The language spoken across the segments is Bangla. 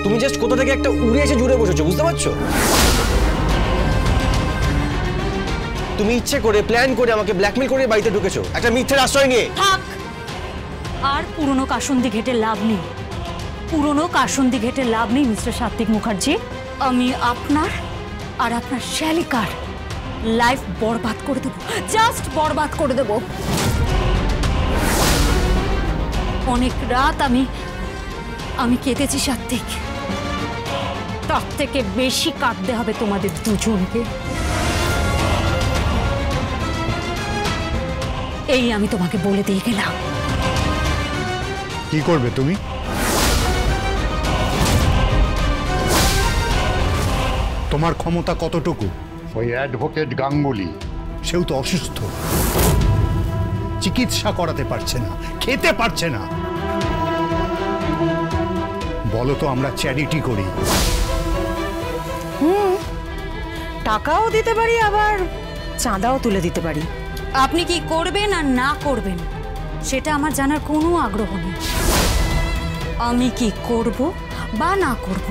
তুমি জাস্ট কোথা থেকে একটা উড়ে এসে জুড়ে বসেছো, বুঝতে পারছো? তুমি ইচ্ছে করে প্ল্যান করে আমাকে ব্ল্যাকমেল করে বাড়িতে ঢুকেছো একটা মিথ্যের আশ্রয় নিয়ে। থাক, আর পুরনো কাসুন্দি ঘেটে লাভ নেই। পুরনো কাসুন্দি ঘেটে লাভ নেই মিস্টার সাত্বিক মুখার্জি। আমি আপনার আর আপনার শ্যালিকার লাইফ বরবাদ করে দেব, জাস্ট বরবাদ করে দেব। অনেক রাত আমি কেঁদেছি সাত্বিক, তার থেকে বেশি কাঁদতে হবে তোমাদের দুজনকে। এই আমি তোমাকে বলে দিয়ে গেলাম। কি করবে তুমি? তোমার ক্ষমতা কতটুকু? ওই অ্যাডভোকেট গাঙ্গুলি, সেও তো অসুস্থ, চিকিৎসা করাতে পারছে না, খেতে পারছে না। বলো তো আমরা চ্যারিটি করি, টাকাও দিতে পারি, আবার চাঁদাও তুলে দিতে পারি। আপনি কি করবেন আর না করবেন সেটা আমার জানার কোনো আগ্রহ নেই। আমি কি করব বা না করব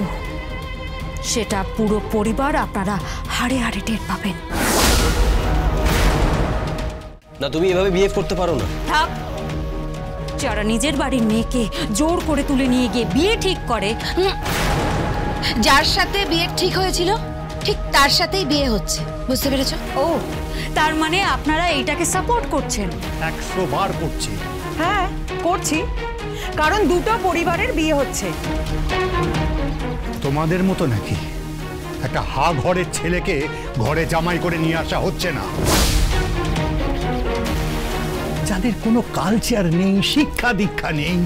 সেটা পুরো পরিবার আপনারা হাড়ে হাড়ে টের পাবেন। না, তুমি এভাবে বিহেভ করতে পারো না। থাক, যারা নিজের বাড়ির মেয়েকে জোর করে তুলে নিয়ে গিয়ে বিয়ে ঠিক করে, যার সাথে বিয়ে ঠিক হয়েছিল ঠিক তার সাথেই বিয়ে হচ্ছে, বুঝতে পেরেছো? ও তার মানে আপনারা এইটাকে সাপোর্ট করছেন? 100 বার করছি। হ্যাঁ করছি, কারণ দুটো পরিবারের বিয়ে হচ্ছে। তোমাদের মতো নাকি একটা হা ঘরের ছেলেকে ঘরে জামাই করে নিয়ে আসা হচ্ছে না? যাদের কোনো কালচার নেই, শিক্ষা দীক্ষা নেই,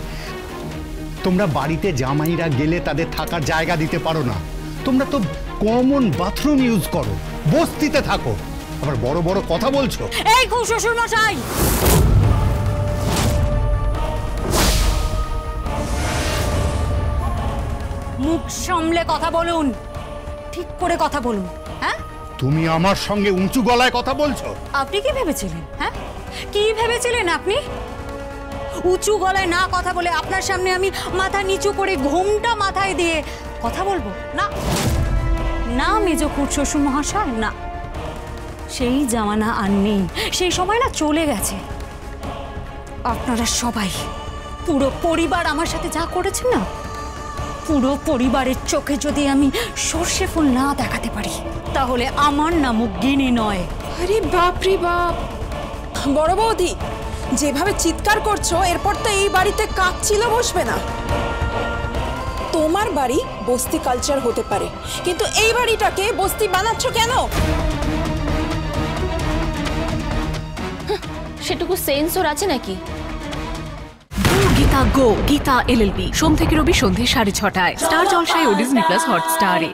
তোমরা বাড়িতে জামাইরা গেলে তাদের থাকার জায়গা দিতে পারো না। তোমরা তো কমন বাথরুম ইউজ করো, বস্তিতে থাকো, আবার বড় বড় কথা বলছো। এই শ্বশুর মশাই, মুখ সামলে কথা বলুন, ঠিক করে কথা বলুন। হ্যাঁ, তুমি আমার সঙ্গে উঁচু গলায় কথা বলছো? আপনি কি ভেবেছিলেন? হ্যাঁ, কি ভেবেছিলেন আপনি? উঁচু গলায় না কথা বলে আপনার সামনে আমি মাথা নিচু করে ঘোমটা মাথায় দিয়ে কথা বলবো? না না মেজো খুড় শ্বশুর মহাশয়, না, সেই জামানা আর নেই, সেই সময় না চলে গেছে। আপনারা সবাই পুরো পরিবার আমার সাথে যা করেছেন না, পুরো পরিবারের চোখে যদি আমি সর্ষে ফুল না দেখাতে পারি তাহলে আমার নামও গিনি নয়। আরে বাপ রে বাপ, বড় বৌদি যেভাবে চিৎকার করছো, এরপর তো এই বাড়িতে কাকছিল বসবে না। তোমার বাড়ি বস্তি কালচার হতে পারে, কিন্তু এই বাড়িটাকে বস্তি বানাচ্ছ কেন? সেটুকু সেন্স ওর আছে নাকি? গীতা গো, গীতা LLB, সোম থেকে রবি সন্ধ্যে 6:30টায় স্টার জলসায় ও ডিজনি প্লাস হটস্টারে।